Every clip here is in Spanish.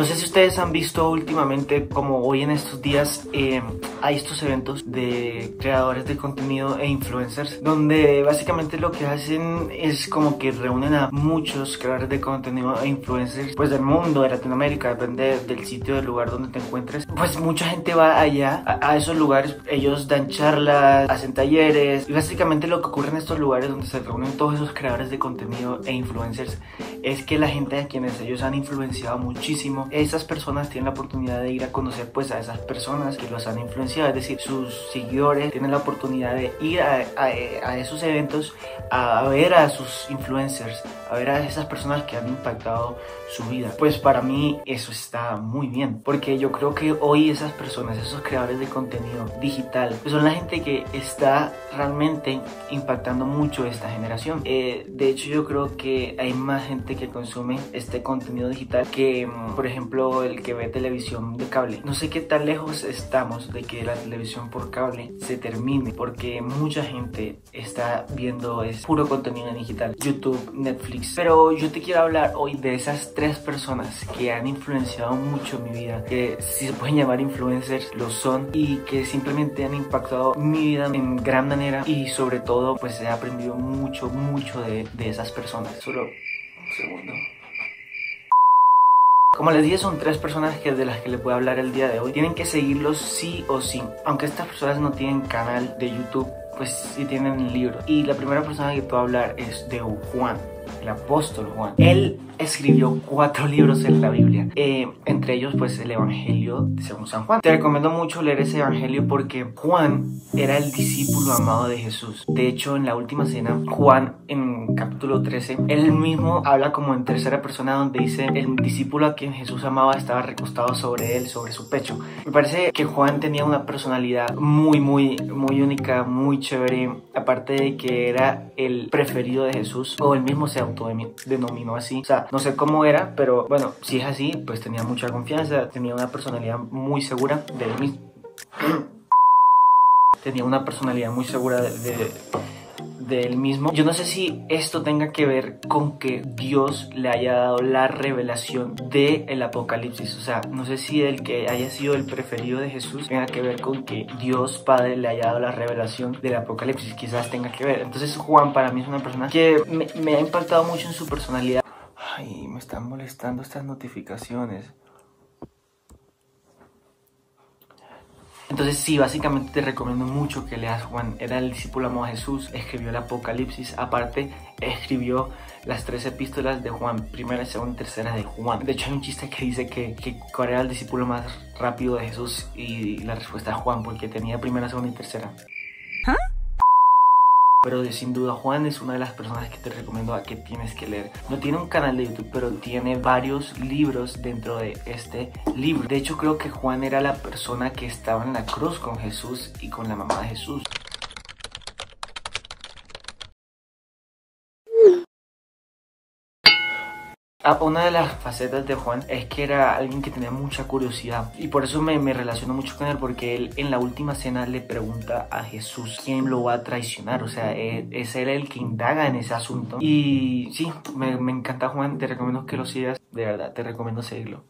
No sé si ustedes han visto últimamente, como hoy en estos días, hay estos eventos de creadores de contenido e influencers, donde básicamente lo que hacen es como que reúnen a muchos creadores de contenido e influencers, pues del mundo, de Latinoamérica, depende del sitio, del lugar donde te encuentres. Pues mucha gente va allá, a esos lugares, ellos dan charlas, hacen talleres, y básicamente lo que ocurre en estos lugares donde se reúnen todos esos creadores de contenido e influencers es que la gente a quienes ellos han influenciado muchísimo, esas personas tienen la oportunidad de ir a conocer pues a esas personas que los han influenciado, es decir, sus seguidores tienen la oportunidad de ir a esos eventos a ver a sus influencers, a ver a esas personas que han impactado su vida. Pues para mí eso está muy bien, porque yo creo que hoy esas personas, esos creadores de contenido digital, pues son la gente que está realmente impactando mucho esta generación. De hecho, yo creo que hay más gente que consume este contenido digital que, por ejemplo, el que ve televisión de cable. No sé qué tan lejos estamos de que la televisión por cable se termine, porque mucha gente está viendo es puro contenido digital, YouTube, Netflix. Pero yo te quiero hablar hoy de esas tres personas que han influenciado mucho mi vida, que si se pueden llamar influencers, lo son, y que simplemente han impactado mi vida en gran manera, y sobre todo pues he aprendido mucho de esas personas. Solo un segundo. Como les dije, son tres personas de las que les voy a hablar el día de hoy. Tienen que seguirlos sí o sí. Aunque estas personas no tienen canal de YouTube, pues sí tienen libros. Y la primera persona que te voy a hablar es de Juan, el apóstol Juan. Él escribió 4 libros en la Biblia, entre ellos pues el Evangelio según San Juan. Te recomiendo mucho leer ese Evangelio porque Juan era el discípulo amado de Jesús. De hecho, en la última cena, Juan en capítulo 13, él mismo habla como en tercera persona, donde dice el discípulo a quien Jesús amaba estaba recostado sobre él, sobre su pecho. Me parece que Juan tenía una personalidad muy única, muy chévere, aparte de que era el preferido de Jesús, o él mismo se autodenominó así. O sea, no sé cómo era, pero bueno, si es así, pues tenía mucha confianza, tenía una personalidad muy segura de él mismo. Tenía una personalidad muy segura de él mismo. Yo no sé si esto tenga que ver con que Dios le haya dado la revelación del Apocalipsis. O sea, no sé si el que haya sido el preferido de Jesús tenga que ver con que Dios Padre le haya dado la revelación del Apocalipsis. Quizás tenga que ver. Entonces Juan para mí es una persona que me ha impactado mucho en su personalidad. Ay, me están molestando estas notificaciones. Entonces sí, básicamente te recomiendo mucho que leas Juan. Era el discípulo amado de Jesús, escribió el Apocalipsis, aparte escribió las 3 epístolas de Juan, primera, segunda y tercera de Juan. De hecho hay un chiste que dice que cuál era el discípulo más rápido de Jesús, y la respuesta es Juan, porque tenía primera, segunda y tercera. ¿Ah? Pero sin duda Juan es una de las personas que te recomiendo a que tienes que leer. No tiene un canal de YouTube, pero tiene varios libros dentro de este libro. De hecho creo que Juan era la persona que estaba en la cruz con Jesús y con la mamá de Jesús. Una de las facetas de Juan es que era alguien que tenía mucha curiosidad, y por eso me relaciono mucho con él, porque él en la última cena le pregunta a Jesús quién lo va a traicionar. O sea, es él el que indaga en ese asunto. Y sí, me encanta Juan, te recomiendo que lo sigas, de verdad, te recomiendo seguirlo.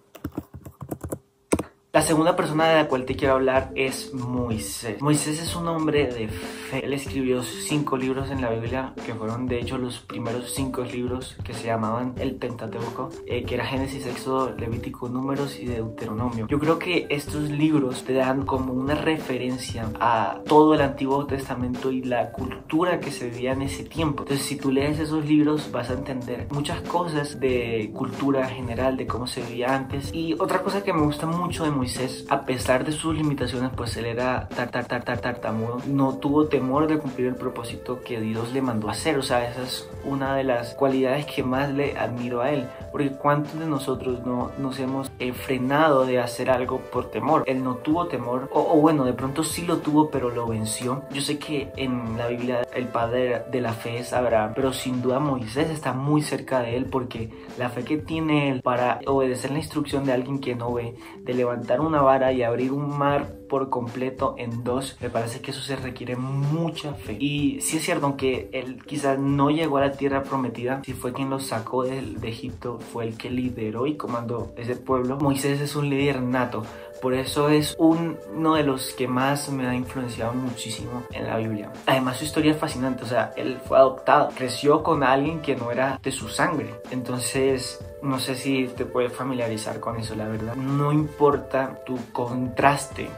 La segunda persona de la cual te quiero hablar es Moisés. Moisés es un hombre de fe. Él escribió 5 libros en la Biblia, que fueron de hecho los primeros 5 libros que se llamaban el Pentateuco, que era Génesis, Éxodo, Levítico, Números y Deuteronomio. Yo creo que estos libros te dan como una referencia a todo el Antiguo Testamento y la cultura que se vivía en ese tiempo. Entonces, si tú lees esos libros vas a entender muchas cosas de cultura general, de cómo se vivía antes. Y otra cosa que me gusta mucho de Moisés, a pesar de sus limitaciones, pues él era tartamudo, no tuvo temor de cumplir el propósito que Dios le mandó a hacer. O sea, esa es una de las cualidades que más le admiro a él, porque cuántos de nosotros no nos hemos frenado de hacer algo por temor. Él no tuvo temor, o bueno, de pronto sí lo tuvo, pero lo venció. Yo sé que en la Biblia el padre de la fe es Abraham, pero sin duda Moisés está muy cerca de él, porque la fe que tiene él para obedecer la instrucción de alguien que no ve, de levantar levantar una vara y abrir un mar por completo en dos, me parece que eso se requiere mucha fe. Y sí es cierto, aunque él quizás no llegó a la tierra prometida, sí fue quien los sacó de Egipto, fue el que lideró y comandó ese pueblo. Moisés es un líder nato. Por eso es uno de los que más me ha influenciado muchísimo en la Biblia. Además, su historia es fascinante. O sea, él fue adoptado, creció con alguien que no era de su sangre. Entonces, no sé si te puedes familiarizar con eso, la verdad. No importa tu contraste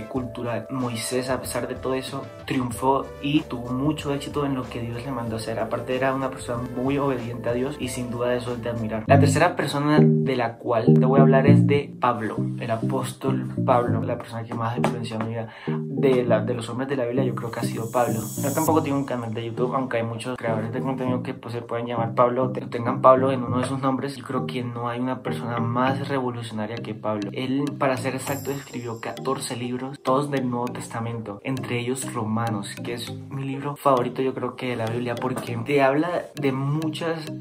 cultural. Moisés, a pesar de todo eso, triunfó y tuvo mucho éxito en lo que Dios le mandó a hacer. Aparte, era una persona muy obediente a Dios y sin duda eso es de admirar. La tercera persona de la cual te voy a hablar es de Pablo, el apóstol Pablo, la persona que más ha influenciado mi vida. De los hombres de la Biblia, yo creo que ha sido Pablo. Yo tampoco tengo un canal de YouTube, aunque hay muchos creadores de contenido que pues, se pueden llamar Pablo, o tengan Pablo en uno de sus nombres. Yo creo que no hay una persona más revolucionaria que Pablo. Él, para ser exacto, escribió 14 libros, todos del Nuevo Testamento, entre ellos Romanos, que es mi libro favorito, yo creo que de la Biblia, porque te habla de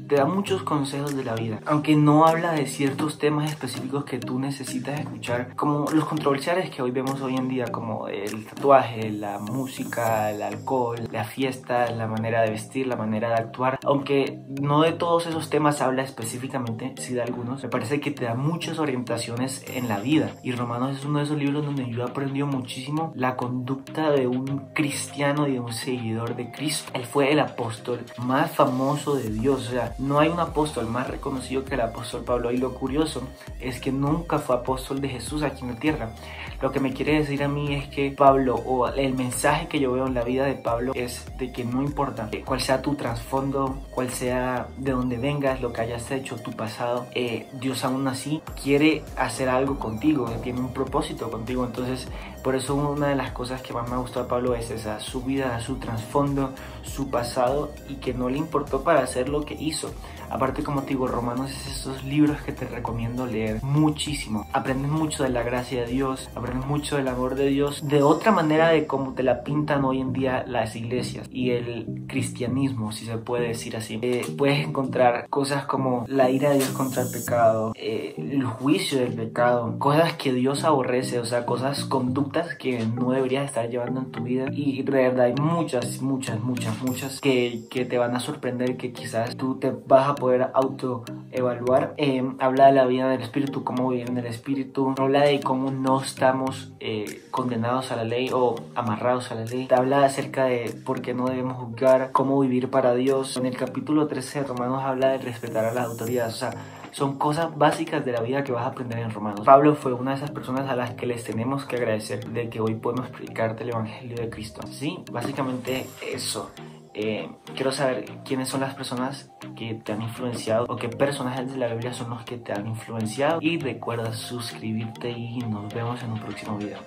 te da muchos consejos de la vida, aunque no habla de ciertos temas específicos que tú necesitas escuchar, como los controversiales que hoy vemos hoy en día, como el tatuaje, la música, el alcohol, la fiesta, la manera de vestir, la manera de actuar. Aunque no de todos esos temas habla específicamente, sí de algunos, me parece que te da muchas orientaciones en la vida, y Romanos es uno de esos libros donde yo aprendí muchísimo la conducta de un cristiano y de un seguidor de Cristo. Él fue el apóstol más famoso de Dios. O sea, no hay un apóstol más reconocido que el apóstol Pablo. Y lo curioso es que nunca fue apóstol de Jesús aquí en la tierra. Lo que me quiere decir a mí es que Pablo, o el mensaje que yo veo en la vida de Pablo, es de que no importa cuál sea tu trasfondo, cuál sea de dónde vengas, lo que hayas hecho, tu pasado, Dios aún así quiere hacer algo contigo, tiene un propósito contigo. Entonces, por eso una de las cosas que más me gustó a Pablo es esa, su vida, su trasfondo, su pasado, y que no le importó para hacer lo que hizo. Aparte, como te digo, Romanos es esos libros que te recomiendo leer muchísimo. Aprendes mucho de la gracia de Dios, aprendes mucho del amor de Dios, de otra manera de cómo te la pintan hoy en día las iglesias y el cristianismo, si se puede decir así. Puedes encontrar cosas como la ira de Dios contra el pecado, el juicio del pecado, cosas que Dios aborrece, o sea, cosas, conductas que no deberías estar llevando en tu vida. Y de verdad hay muchas que te van a sorprender, que quizás tú te vas a poder autoevaluar. Habla de la vida del espíritu, cómo vivir en el espíritu. Habla de cómo no estamos condenados a la ley o amarrados a la ley. Te habla acerca de por qué no debemos juzgar, cómo vivir para Dios. En el capítulo 13 de Romanos habla de respetar a las autoridades. O sea, son cosas básicas de la vida que vas a aprender en Romanos. Pablo fue una de esas personas a las que les tenemos que agradecer de que hoy podemos predicarte el Evangelio de Cristo. Sí, básicamente eso. Quiero saber quiénes son las personas que te han influenciado, o qué personajes de la Biblia son los que te han influenciado. Y recuerda suscribirte y nos vemos en un próximo video.